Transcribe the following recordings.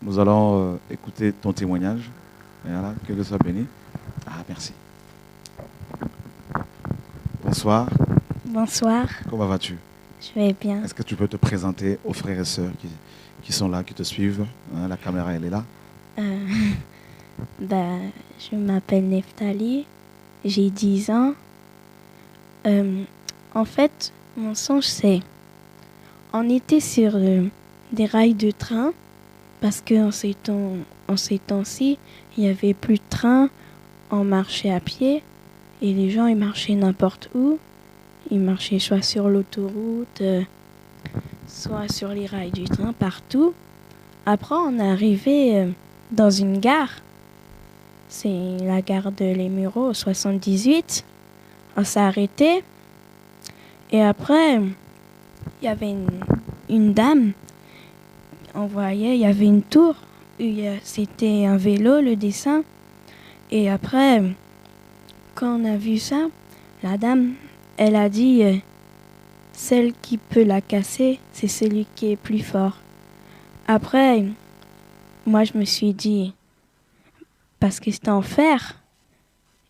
Nous allons écouter ton témoignage. Et voilà, que Dieu soit béni. Ah, merci. Bonsoir. Bonsoir, Comment vas-tu? je vais bien. Est-ce que tu peux te présenter aux frères et sœurs qui sont là, qui te suivent? Hein, la caméra, elle est là. Euh, je m'appelle Neftali, j'ai 10 ans. En fait, mon songe, c'est on était sur des rails de train parce qu'en ces temps-ci, il n'y avait plus de train, on marchait à pied et les gens, ils marchaient n'importe où. Ils marchaient soit sur l'autoroute, soit sur les rails du train, partout. Après, on est arrivé dans une gare. C'est la gare de Les Mureaux, au 78. On s'est arrêté. Et après, il y avait une dame. On voyait, il y avait une tour. C'était un vélo, le dessin. Et après, quand on a vu ça, la dame, elle a dit celle qui peut la casser, c'est celui qui est plus fort. Après, moi, je me suis dit, parce que c'était en fer.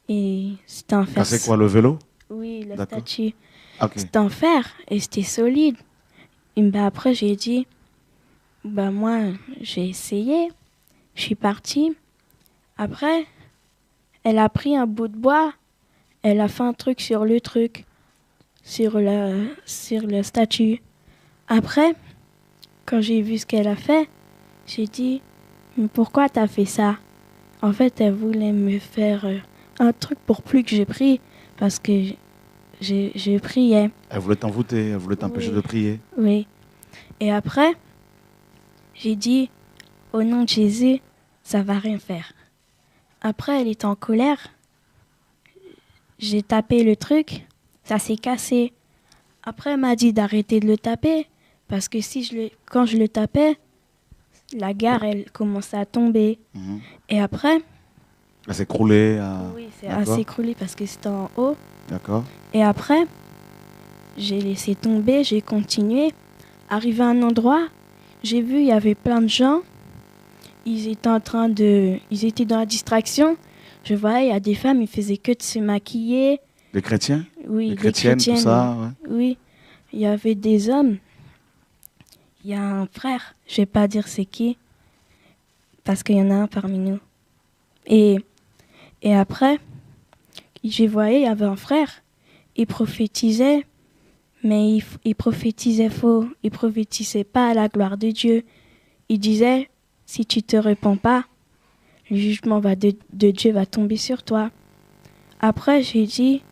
Et c'était en fer. Ah, c'est quoi, le vélo? Oui, la D'accord. statue. Ok. C'était en fer et c'était solide. Et après, j'ai dit, moi, j'ai essayé. Je suis partie. Après, elle a pris un bout de bois. Elle a fait un truc sur le truc. Sur la statue. Après, quand j'ai vu ce qu'elle a fait, j'ai dit, mais pourquoi t'as fait ça? En fait, elle voulait me faire un truc pour plus que j'ai pris parce que je priais. Elle voulait t'envoûter, elle voulait t'empêcher Oui. de prier. Oui. Et après, j'ai dit, au nom de Jésus, ça va rien faire. Après, elle était en colère. J'ai tapé le truc, ça s'est cassé. Après, elle m'a dit d'arrêter de le taper parce que quand je le tapais, la gare, elle commençait à tomber. Mhm. Et après, Elle s'est écroulée. oui, c'est D'accord. assez écroulé parce que c'était en haut. D'accord. Et après, j'ai laissé tomber, j'ai continué. Arrivé à un endroit, j'ai vu, il y avait plein de gens. Ils étaient dans la distraction. Je voyais, il y a des femmes, ils faisaient que de se maquiller. Les chrétiens? Oui, Les chrétiennes, tout ça, ouais. Oui, il y avait des hommes. Il y a un frère, je vais pas dire c'est qui, parce qu'il y en a un parmi nous. Et après, je voyais, il y avait un frère. Il prophétisait, mais il prophétisait faux. Il prophétisait pas à la gloire de Dieu. Il disait, si tu te répands pas, le jugement de Dieu va tomber sur toi. Après, j'ai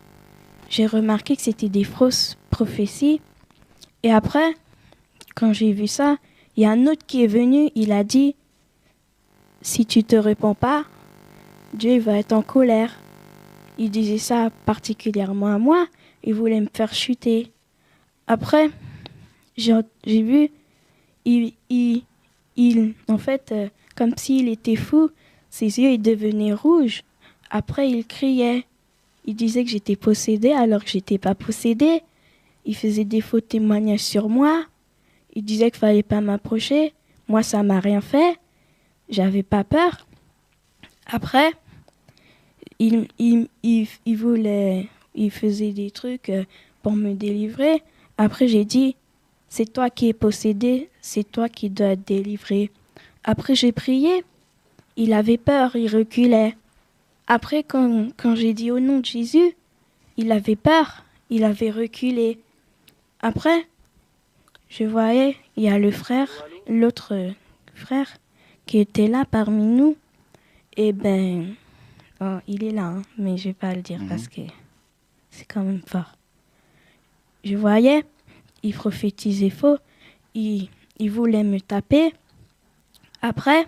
remarqué que c'était des fausses prophéties. Et après, quand j'ai vu ça, il y a un autre qui est venu, il a dit, si tu te répands pas, Dieu va être en colère. Il disait ça particulièrement à moi, il voulait me faire chuter. Après, j'ai vu, en fait, comme s'il était fou, ses yeux ils devenaient rouges. Après, il criait. Il disait que j'étais possédée alors que j'étais pas possédée. Il faisait des faux témoignages sur moi. Il disait qu'il fallait pas m'approcher. Moi, ça m'a rien fait. J'avais pas peur. Après, il faisait des trucs pour me délivrer. Après, j'ai dit, c'est toi qui es possédé, c'est toi qui dois être délivré. Après, j'ai prié. Il avait peur, il reculait. Après, quand j'ai dit au nom de Jésus, il avait peur, il avait reculé. Après, je voyais, il y a l'autre frère qui était là parmi nous. Et il est là, hein, mais je vais pas le dire parce que c'est quand même fort. Je voyais, il prophétisait faux, il voulait me taper. Après,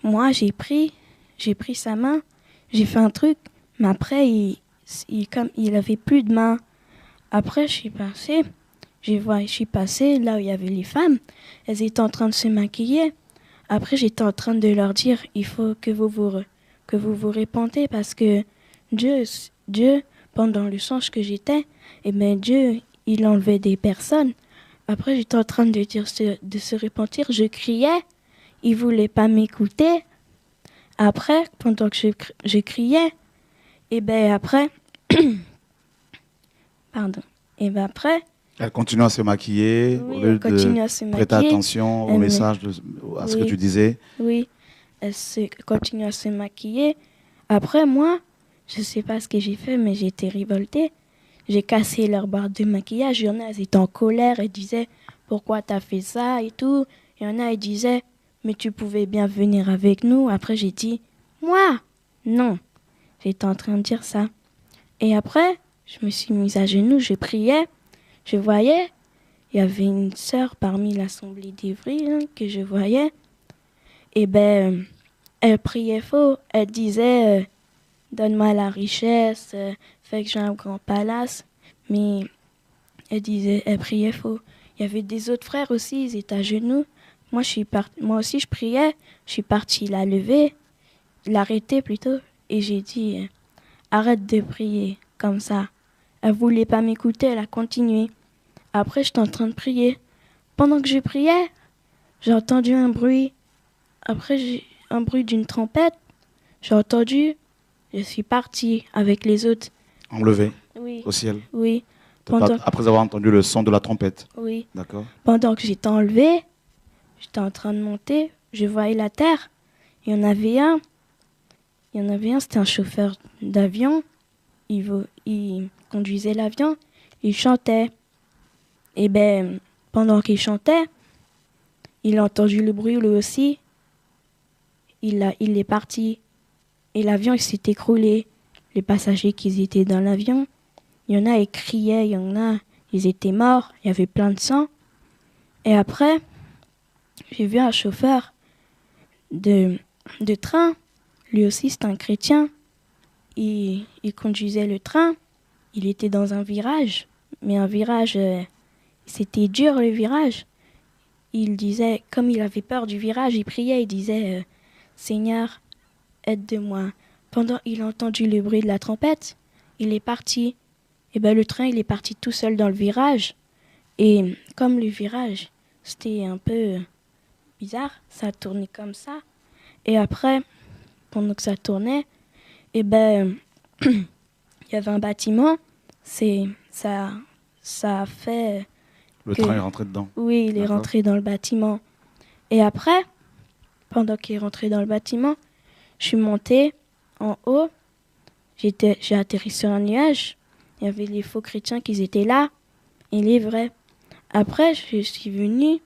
moi, j'ai pris sa main, j'ai fait un truc, mais après, il avait plus de main. Après, je suis passée là où il y avait les femmes. Elles étaient en train de se maquiller. Après, j'étais en train de leur dire, il faut que vous vous repentez parce que Dieu, pendant le songe que j'étais, Dieu, il enlevait des personnes. Après, j'étais en train de dire de se repentir. Je criais. il voulait pas m'écouter. Après, pendant que je criais, et ben après, pardon, et ben après, Elle continue à se maquiller oui, au lieu elle continue de à se prêter maquiller. attention au Elle me- message, à ce que oui, tu disais. oui, continue à se maquiller. Après, moi, je sais pas ce que j'ai fait, mais j'ai été révoltée. J'ai cassé leur barre de maquillage. Il y en a, elles étaient en colère et disaient pourquoi t'as fait ça et tout. Il y en a, ils disaient mais tu pouvais bien venir avec nous. Après, j'ai dit moi, non. J'étais en train de dire ça. Et après, je me suis mise à genoux, je priais. Je voyais, il y avait une sœur parmi l'assemblée d'Ivry que je voyais. Et ben, elle priait faux. Elle disait donne-moi la richesse, fais que j'ai un grand palace. Mais elle priait faux. Il y avait des autres frères aussi, ils étaient à genoux. Moi aussi, je priais. Je suis partie la lever, l'arrêter plutôt. Et j'ai dit, arrête de prier comme ça. Elle voulait pas m'écouter, elle a continué. Après, j'étais en train de prier. Pendant que je priais, j'ai entendu un bruit. Après, j'ai un bruit d'une trompette. J'ai entendu. Je suis partie avec les autres. Enlevé Oui, au ciel. oui. Pendant, Après avoir entendu le son de la trompette. oui. D'accord. Pendant que j'étais enlevée, j'étais en train de monter. Je voyais la terre. Il y en avait un. C'était un chauffeur d'avion. Il conduisait l'avion. Il chantait. Et ben, pendant qu'il chantait, il a entendu le bruit lui aussi. Il est parti. Et l'avion il s'est écroulé. Les passagers qui étaient dans l'avion, il y en a, ils criaient, il y en a, ils étaient morts, il y avait plein de sang. Et après, j'ai vu un chauffeur de train. Lui aussi, c'est un chrétien. Il conduisait le train. Il était dans un virage. Mais un virage, c'était dur le virage. Il disait, comme il avait peur du virage, il priait, il disait Seigneur, aide-moi. Pendant il a entendu le bruit de la trompette, il est parti. Et ben le train, il est parti tout seul dans le virage. Et comme le virage, c'était un peu bizarre, ça tournait comme ça. Et après, pendant que ça tournait, et ben il y avait un bâtiment. Ça a fait Le que train est rentré dedans. oui, il est D'accord. rentré dans le bâtiment. Et après, pendant qu'il est rentré dans le bâtiment, je suis montée en haut. J'ai atterri sur un nuage. Il y avait les faux chrétiens qui étaient là et les vrais. Après, je suis venue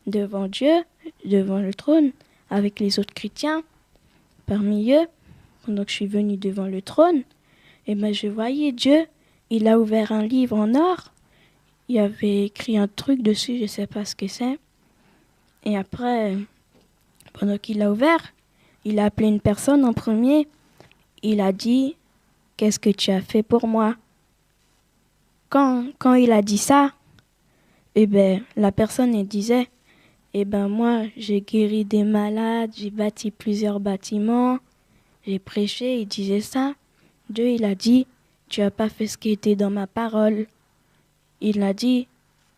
devant Dieu, devant le trône, avec les autres chrétiens. Parmi eux, pendant que je suis venue devant le trône, et ben je voyais Dieu. Il a ouvert un livre en or. Il y avait écrit un truc dessus, je ne sais pas ce que c'est. Et après, pendant qu'il l'a ouvert, il a appelé une personne en premier. Il a dit « Qu'est-ce que tu as fait pour moi ?» Quand il a dit ça, eh ben, la personne elle disait eh ben, moi, j'ai guéri des malades, j'ai bâti plusieurs bâtiments, j'ai prêché. Il disait ça. Dieu, il a dit « Tu n'as pas fait ce qui était dans ma parole. » Il a dit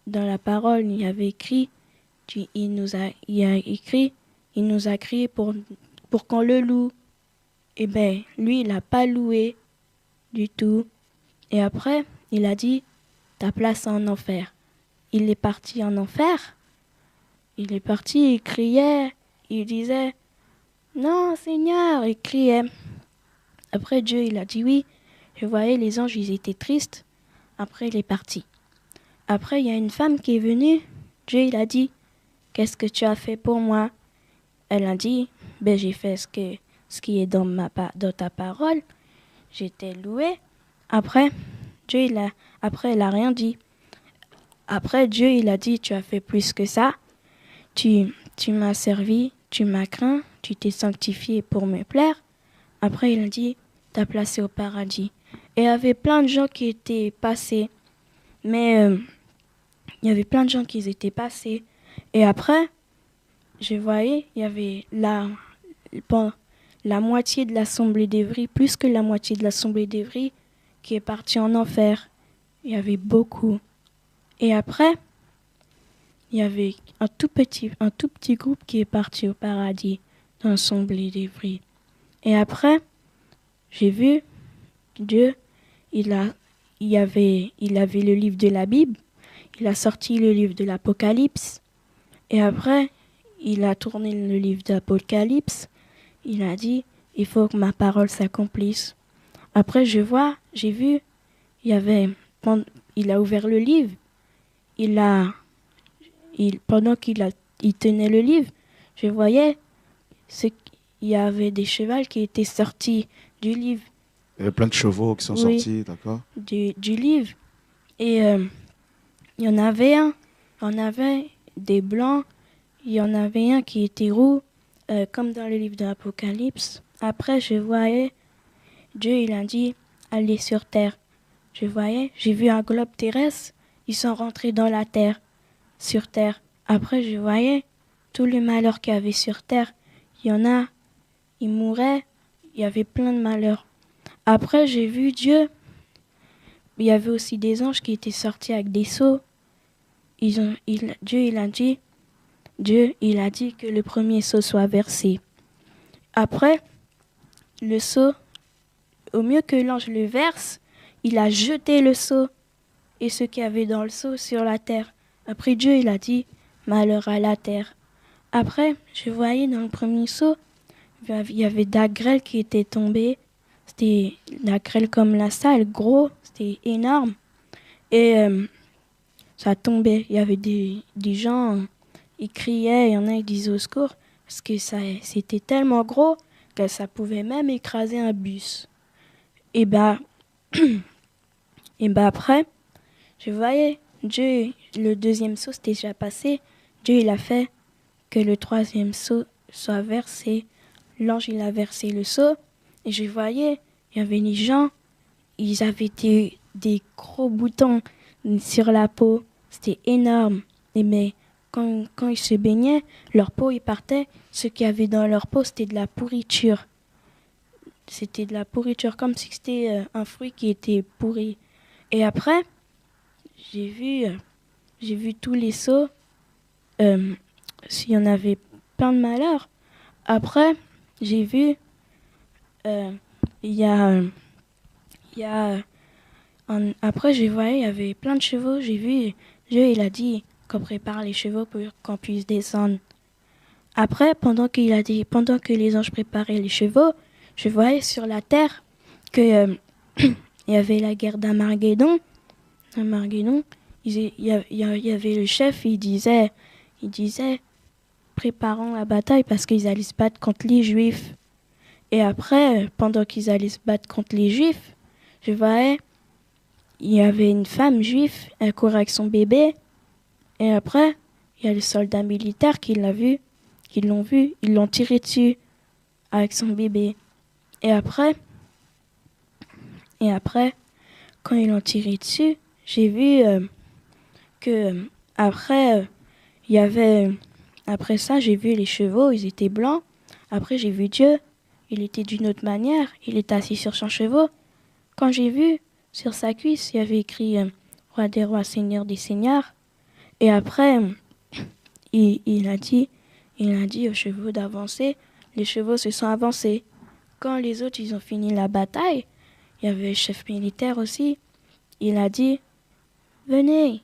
dans la parole, il y avait écrit il nous a crié pour qu'on le loue. Eh bien, lui, il n'a pas loué du tout. Et après, il a dit, ta place en enfer. Il est parti en enfer. Il est parti, il criait, il disait, non, Seigneur, il criait. Après, Dieu, il a dit oui. Je voyais les anges, ils étaient tristes. Après, il est parti. Après, il y a une femme qui est venue. Dieu, il a dit, qu'est-ce que tu as fait pour moi? Elle a dit, ben, j'ai fait ce qui est dans ta parole. J'étais louée. Après, elle a rien dit. Après, Dieu, il a dit, tu as fait plus que ça. Tu m'as servi, tu m'as craint, tu t'es sanctifié pour me plaire. Après, il a dit, t'as placé au paradis. Et il y avait plein de gens qui étaient passés. Mais il y avait plein de gens qui étaient passés. Et après, je voyais, il y avait la moitié de l'Assemblée d'Évry, plus que la moitié de l'Assemblée d'Évry, qui est partie en enfer. Il y avait beaucoup. Et après, il y avait un tout petit groupe qui est parti au paradis dans son blé des fruits. Et après, j'ai vu Dieu, il avait le livre de la Bible, il a sorti le livre de l'Apocalypse, et après, il a tourné le livre d'Apocalypse, il a dit, il faut que ma parole s'accomplisse. Après, j'ai vu, il a ouvert le livre, pendant il tenait le livre, je voyais, il y avait des chevals qui étaient sortis du livre. Il y avait plein de chevaux qui sont sortis, d'accord? Du livre. Et il y en avait des blancs, il y en avait un qui était roux, comme dans le livre de l'Apocalypse. Après, je voyais, Dieu, il a dit, allez sur terre. J'ai vu un globe terrestre, ils sont rentrés dans la terre, sur terre. Après, je voyais tout le malheur qu'il y avait sur terre. Il y en a, ils mouraient, il y avait plein de malheurs. Après, j'ai vu Dieu. Il y avait aussi des anges qui étaient sortis avec des seaux. Dieu, il a dit que le premier seau soit versé. Après, le seau, au mieux que l'ange le verse, il a jeté le seau et ce qu'il y avait dans le seau sur la terre. Après, Dieu, il a dit, malheur à la terre. Après, je voyais dans le premier seau, il y avait de la grêle qui était tombée. C'était la grêle comme la salle, gros, c'était énorme. Et ça tombait. Il y avait des gens, ils criaient, il y en a qui disaient au secours, parce que c'était tellement gros que ça pouvait même écraser un bus. Et après, je voyais Dieu, le deuxième seau, c'était déjà passé. Dieu, il a fait que le troisième seau soit versé. L'ange, il a versé le seau. Et je voyais, il y avait les gens, ils avaient des gros boutons sur la peau. C'était énorme. Mais quand ils se baignaient, leur peau, ils partait. Ce qu'il y avait dans leur peau, c'était de la pourriture. C'était de la pourriture, comme si c'était un fruit qui était pourri. Et après, j'ai vu tous les seaux. S'il y en avait plein de malheurs. Après, j'ai vu, après, je voyais, il y avait plein de chevaux. J'ai vu, Dieu, il a dit qu'on prépare les chevaux pour qu'on puisse descendre. Après, pendant que les anges préparaient les chevaux, je voyais sur la terre que il y avait la guerre d'Armageddon. Il y avait le chef, il disait, préparons la bataille parce qu'ils allaient se battre contre les Juifs. Et après, pendant qu'ils allaient se battre contre les Juifs, je voyais, il y avait une femme juive, elle courait avec son bébé. Et après, il y a les soldats militaires qui l'ont vu, ils l'ont tiré dessus avec son bébé. Et après, quand ils l'ont tiré dessus, j'ai vu que après, après ça, j'ai vu les chevaux, ils étaient blancs. Après, j'ai vu Dieu, il était d'une autre manière, il était assis sur son cheval. Quand j'ai vu, sur sa cuisse, il y avait écrit Roi des rois, Seigneur des seigneurs. Et après, il a dit aux chevaux d'avancer. Les chevaux se sont avancés. Quand les autres, ils ont fini la bataille, il y avait le chef militaire aussi. Il a dit, venez.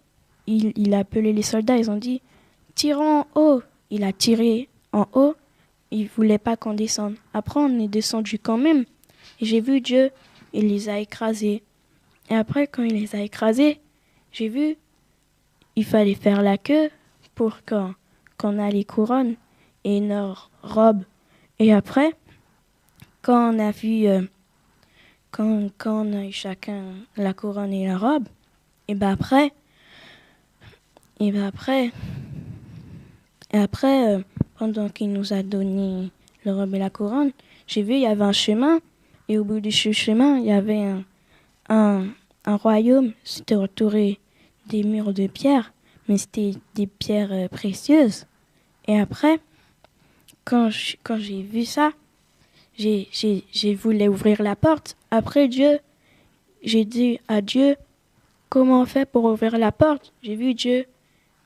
Il a appelé les soldats, ils ont dit, tirons en haut. Il a tiré en haut. Il ne voulait pas qu'on descende. Après, on est descendu quand même. Et j'ai vu Dieu, il les a écrasés. Et après, quand il les a écrasés, j'ai vu, il fallait faire la queue pour qu'on a les couronnes et leurs robes. Et après, quand on a vu, quand on a eu chacun la couronne et la robe, et après, pendant qu'il nous a donné la robe et la couronne, j'ai vu, il y avait un chemin, et au bout du chemin, il y avait un royaume. C'était entouré des murs de pierre, mais c'était des pierres précieuses. Et après, quand j'ai vu ça, j'ai voulu ouvrir la porte. Après j'ai dit à Dieu, comment on fait pour ouvrir la porte? J'ai vu Dieu,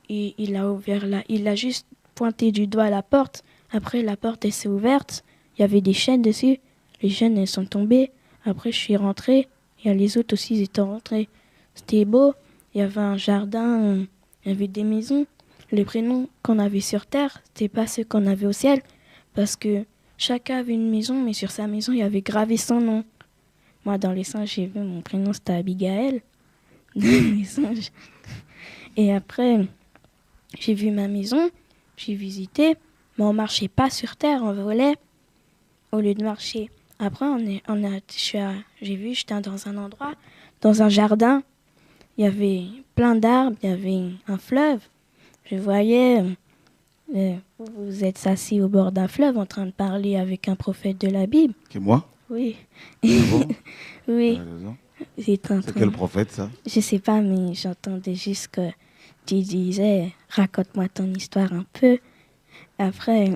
il a ouvert il a juste pointé du doigt à la porte. Après, la porte, elle s'est ouverte. Il y avait des chaînes dessus. Les chaînes, elles sont tombées. Après, je suis rentrée. Et les autres aussi, ils étaient rentrés. C'était beau. Il y avait un jardin. Il y avait des maisons. Les prénoms qu'on avait sur Terre, c'était pas ceux qu'on avait au ciel. Parce que chacun avait une maison, mais sur sa maison, il y avait gravé son nom. Moi, dans les singes, j'ai vu mon prénom, c'était Abigail. Dans les singes. Et après, j'ai vu ma maison. J'ai visité. Mais on marchait pas sur terre, on volait au lieu de marcher. Après, j'ai vu, j'étais dans un endroit, dans un jardin. Il y avait plein d'arbres, il y avait un fleuve. Je voyais, vous êtes assis au bord d'un fleuve en train de parler avec un prophète de la Bible. Qui, moi? Oui. C'est bon? Oui. C'est quel prophète, ça? Je sais pas, mais j'entendais juste que tu disais, raconte-moi ton histoire un peu. Après...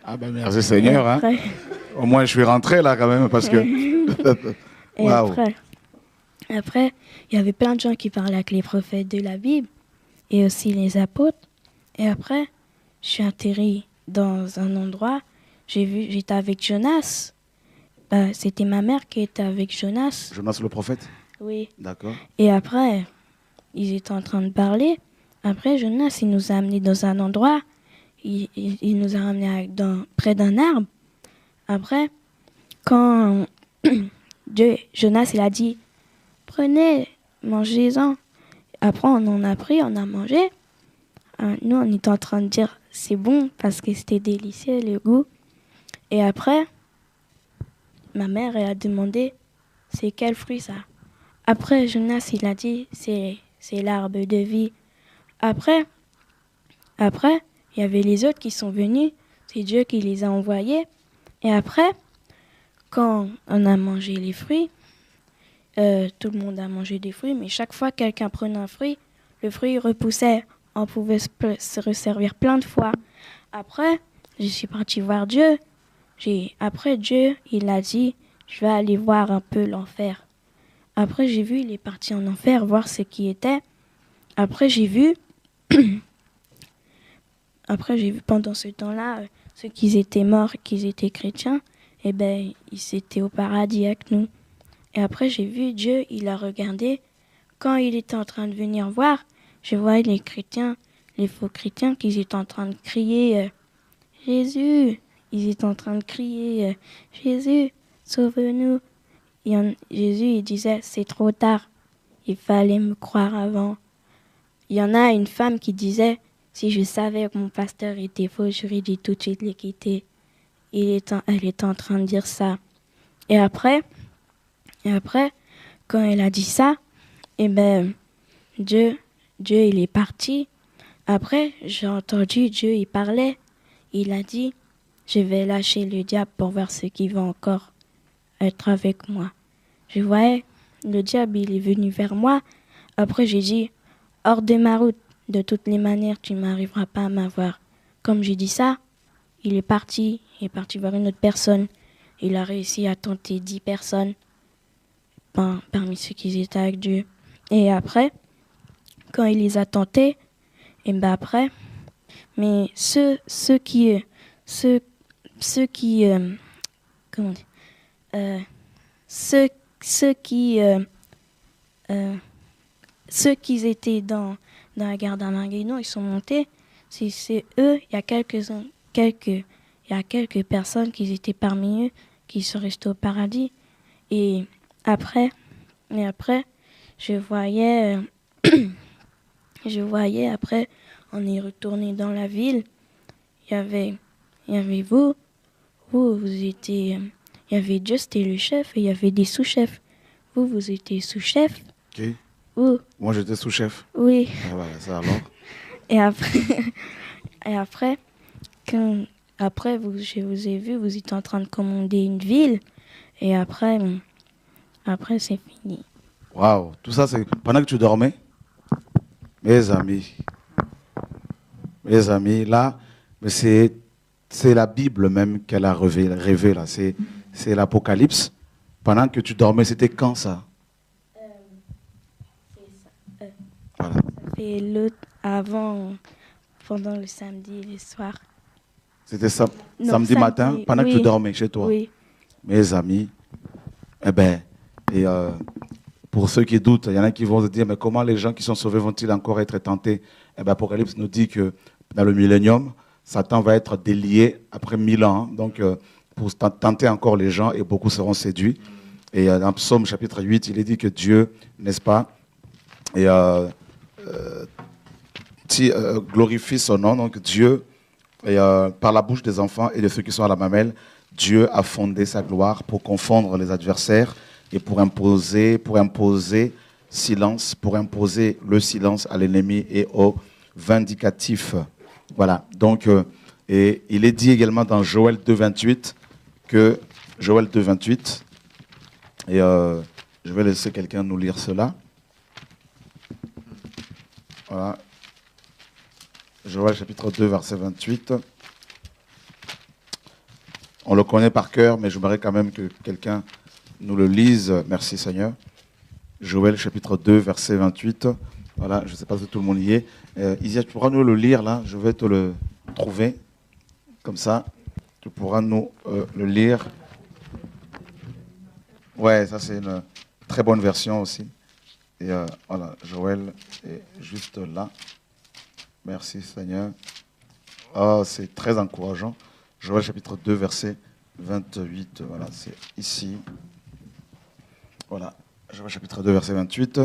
Ah ben merci Seigneur. Après... Hein. Au moins je suis rentré là quand même parce que... Et wow. Après, il y avait plein de gens qui parlaient avec les prophètes de la Bible et aussi les apôtres. Et après, je suis atterri dans un endroit, j'étais avec Jonas. C'était ma mère qui était avec Jonas. Jonas le prophète? Oui. D'accord. Et après, ils étaient en train de parler. Après, Jonas, il nous a amenés dans un endroit. Il nous a ramenés près d'un arbre. Après, quand Jonas, il a dit, prenez, mangez-en. Après, on en a pris, on a mangé. Nous, on était en train de dire, c'est bon, parce que c'était délicieux, le goût. Et après, ma mère, elle a demandé, c'est quel fruit ça? Après, Jonas, il a dit, c'est l'arbre de vie. Après, il y avait les autres qui sont venus. C'est Dieu qui les a envoyés. Et après, quand on a mangé les fruits, tout le monde a mangé des fruits, mais chaque fois que quelqu'un prenait un fruit, le fruit repoussait. On pouvait se resservir plein de fois. Après, je suis partie voir Dieu. Après, Dieu, il a dit, je vais aller voir un peu l'enfer. Après, j'ai vu, il est parti en enfer voir ce qui était. Après, j'ai vu pendant ce temps-là, ceux qui étaient morts, qui étaient chrétiens, eh ben, ils étaient au paradis avec nous. Et après, j'ai vu Dieu, il a regardé. Quand il était en train de venir voir, je voyais les chrétiens, les faux chrétiens, qui étaient en train de crier Jésus. Ils étaient en train de crier Jésus, sauve-nous. Jésus, il disait, c'est trop tard. Il fallait me croire avant. Il y en a une femme qui disait, si je savais que mon pasteur était faux, j'aurais dû tout de suite le quitter. Elle était en train de dire ça. Et après, quand elle a dit ça, eh ben, Dieu, il est parti. Après, j'ai entendu Dieu, il parlait. Il a dit, je vais lâcher le diable pour voir ce qui va encore être avec moi. Je voyais, le diable, il est venu vers moi. Après, j'ai dit, hors de ma route, de toutes les manières, tu ne m'arriveras pas à m'avoir. Comme j'ai dit ça, il est parti voir une autre personne. Il a réussi à tenter 10 personnes parmi ceux qui étaient avec Dieu. Et après, quand il les a tentés, et ben après, mais ceux qui étaient dans la gare d'Armageddon, ils sont montés. C'est eux, il y a quelques personnes qui étaient parmi eux, qui sont restés au paradis. Et après, je voyais après, on est retourné dans la ville. Il y avait vous étiez, il y avait Dieu, c'était le chef, et il y avait des sous-chefs. Vous étiez sous-chef. Ok. Moi, j'étais sous-chef. Oui. Ah, voilà, ça alors. Et après, je vous ai vu, vous étiez en train de commander une ville. Et après c'est fini. Waouh, tout ça, c'est pendant que tu dormais? Mes amis, là, c'est la Bible même qu'elle a rêvé là. C'est l'Apocalypse. Pendant que tu dormais, c'était quand ça? C'est ça. Voilà. Ça Et l'autre avant, pendant le samedi, le soir. C'était Non, samedi matin, pendant que tu oui. dormais chez toi. Oui. Mes amis, eh ben, et pour ceux qui doutent, il y en a qui vont se dire, mais comment les gens qui sont sauvés vont-ils encore être tentés? Eh ben, Apocalypse nous dit que dans le millénium, Satan va être délié après 1000 ans. Donc, pour tenter encore les gens, et beaucoup seront séduits. Et dans Psaume chapitre 8, il est dit que Dieu, n'est-ce pas, et, glorifie son nom. Donc, Dieu, et, par la bouche des enfants et de ceux qui sont à la mamelle, Dieu a fondé sa gloire pour confondre les adversaires et pour imposer silence, pour imposer le silence à l'ennemi et aux vindicatifs. Voilà. Donc, et il est dit également dans Joël 2,28 que Joël 2,28, et je vais laisser quelqu'un nous lire cela. Voilà. Joël chapitre 2, verset 28. On le connaît par cœur, mais j'aimerais quand même que quelqu'un nous le lise. Merci Seigneur. Joël chapitre 2, verset 28. Voilà, je ne sais pas si tout le monde y est. Isia, tu pourras nous le lire là. Je vais te le trouver. Comme ça, tu pourras nous le lire. Ouais, ça c'est une très bonne version aussi. Et voilà, Joël est juste là. Merci Seigneur. Oh, c'est très encourageant. Joël chapitre 2, verset 28. Voilà, c'est ici. Voilà, Joël chapitre 2, verset 28.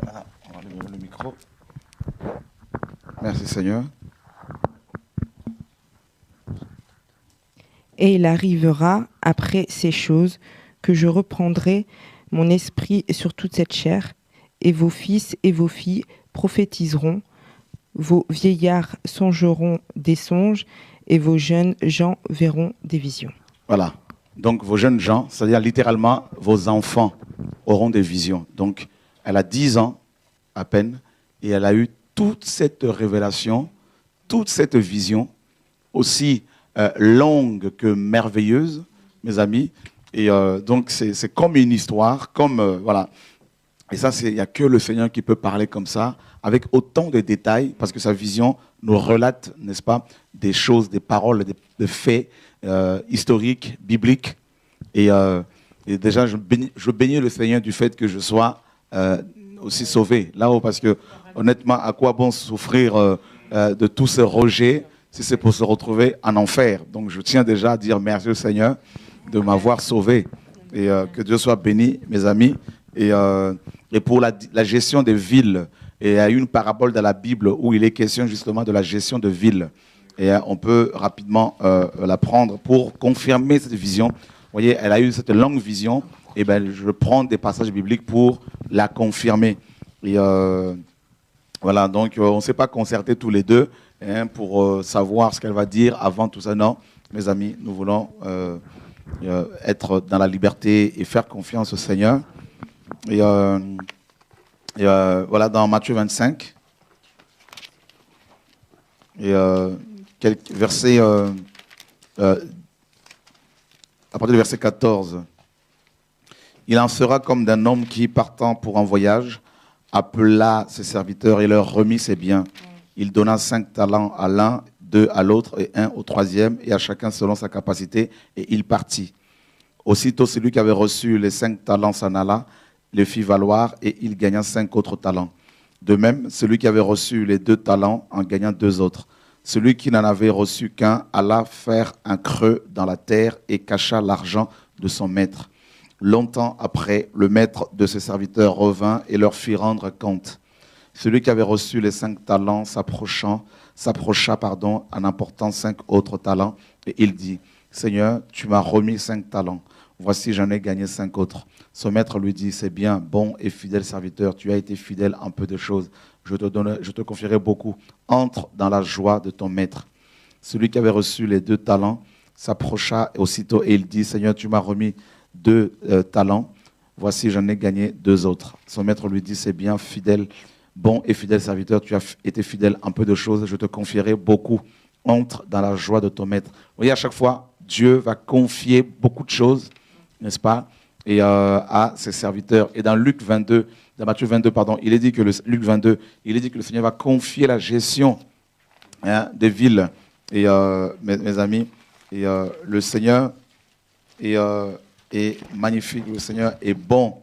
Voilà, on va lever le micro. Merci Seigneur. Et il arrivera après ces choses que je reprendrai mon esprit sur toute cette chair, et vos fils et vos filles prophétiseront, vos vieillards songeront des songes, et vos jeunes gens verront des visions. Voilà. Donc vos jeunes gens, c'est-à-dire littéralement vos enfants auront des visions. Donc elle a 10 ans à peine et elle a eu toute cette révélation, toute cette vision, aussi longue que merveilleuse, mes amis. Et donc c'est comme une histoire, comme voilà. Et ça, il n'y a que le Seigneur qui peut parler comme ça, avec autant de détails, parce que sa vision nous relate, n'est-ce pas, des choses, des paroles, des faits historiques, bibliques. Et déjà, je bénis le Seigneur du fait que je sois aussi sauvé là-haut, parce que honnêtement, à quoi bon souffrir de tous ces rejets si c'est pour se retrouver en enfer? Donc je tiens déjà à dire merci au Seigneur de m'avoir sauvé. Et que Dieu soit béni, mes amis. Et pour la gestion des villes, et il y a une parabole dans la Bible où il est question justement de la gestion de villes. Et on peut rapidement la prendre pour confirmer cette vision. Vous voyez, elle a eu cette longue vision. Et ben, je prends des passages bibliques pour la confirmer. Et voilà, donc on ne s'est pas concerté tous les deux pour savoir ce qu'elle va dire avant tout ça. Non, mes amis, nous voulons être dans la liberté et faire confiance au Seigneur. Et voilà, dans Matthieu 25, et quelques versets, à partir du verset 14, il en sera comme d'un homme qui, partant pour un voyage, appela ses serviteurs et leur remit ses biens. Il donna 5 talents à l'un, 2 à l'autre et 1 au troisième, et à chacun selon sa capacité, et il partit. Aussitôt, celui qui avait reçu les 5 talents s'en alla, les fit valoir, et il gagna 5 autres talents. De même, celui qui avait reçu les 2 talents en gagna 2 autres. Celui qui n'en avait reçu qu'un alla faire un creux dans la terre et cacha l'argent de son maître. Longtemps après, le maître de ses serviteurs revint et leur fit rendre compte. Celui qui avait reçu les 5 talents s'approcha en apportant 5 autres talents, et il dit, « Seigneur, tu m'as remis 5 talents. Voici, j'en ai gagné 5 autres. » Son maître lui dit, « C'est bien, bon et fidèle serviteur, tu as été fidèle en peu de choses. Je te confierai beaucoup. Entre dans la joie de ton maître. » Celui qui avait reçu les 2 talents s'approcha aussitôt et il dit, « Seigneur, tu m'as remis 2 talents. Voici, j'en ai gagné 2 autres. » Son maître lui dit, « C'est bien, fidèle, bon et fidèle serviteur, tu as été fidèle en peu de choses, je te confierai beaucoup. Entre dans la joie de ton maître. » Vous voyez, à chaque fois, Dieu va confier beaucoup de choses, n'est-ce pas, et à ses serviteurs. Et dans Luc 22, dans Matthieu 22, pardon, il est dit que Luc 22, il est dit que le Seigneur va confier la gestion des villes. Et mes amis, et le Seigneur est magnifique, le Seigneur est bon.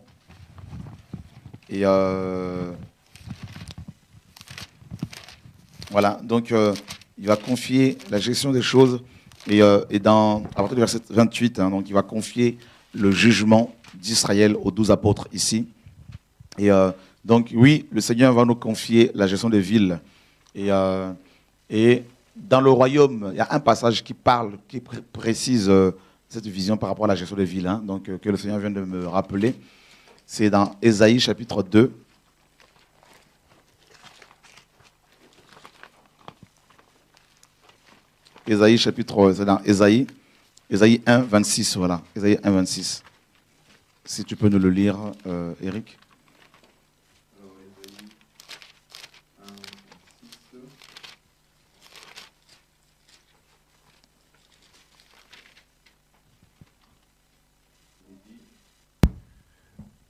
Et voilà, donc il va confier la gestion des choses. Et à partir du verset 28, donc il va confier le jugement d'Israël aux 12 apôtres ici. Et donc oui, le Seigneur va nous confier la gestion des villes. Et dans le royaume, il y a un passage qui parle, qui précise cette vision par rapport à la gestion des villes, donc, que le Seigneur vient de me rappeler. C'est dans Ésaïe chapitre 2. Ésaïe chapitre, c'est dans Ésaïe 1, 26, voilà. Ésaïe 1, 26. Si tu peux nous le lire, Eric.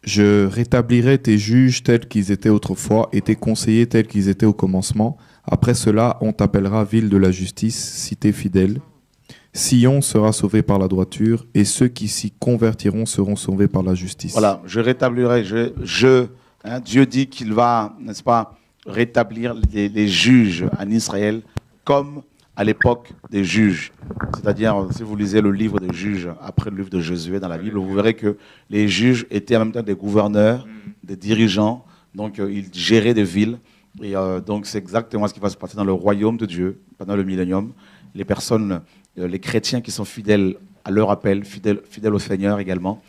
Je rétablirai tes juges tels qu'ils étaient autrefois et tes conseillers tels qu'ils étaient au commencement. Après cela, on t'appellera ville de la justice, cité fidèle. Sion sera sauvé par la droiture et ceux qui s'y convertiront seront sauvés par la justice. Voilà, je rétablirai. Dieu dit qu'il va, n'est-ce pas, rétablir les juges en Israël comme à l'époque des juges. C'est-à-dire, si vous lisez le livre des juges, après le livre de Josué dans la Bible, vous verrez que les juges étaient en même temps des gouverneurs, des dirigeants, donc ils géraient des villes. Et donc c'est exactement ce qui va se passer dans le royaume de Dieu, pendant le millénium. Les personnes, les chrétiens qui sont fidèles à leur appel, fidèles au Seigneur également,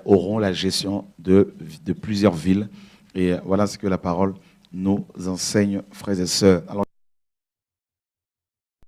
auront la gestion de plusieurs villes. Et voilà ce que la parole nous enseigne, frères et sœurs. Alors,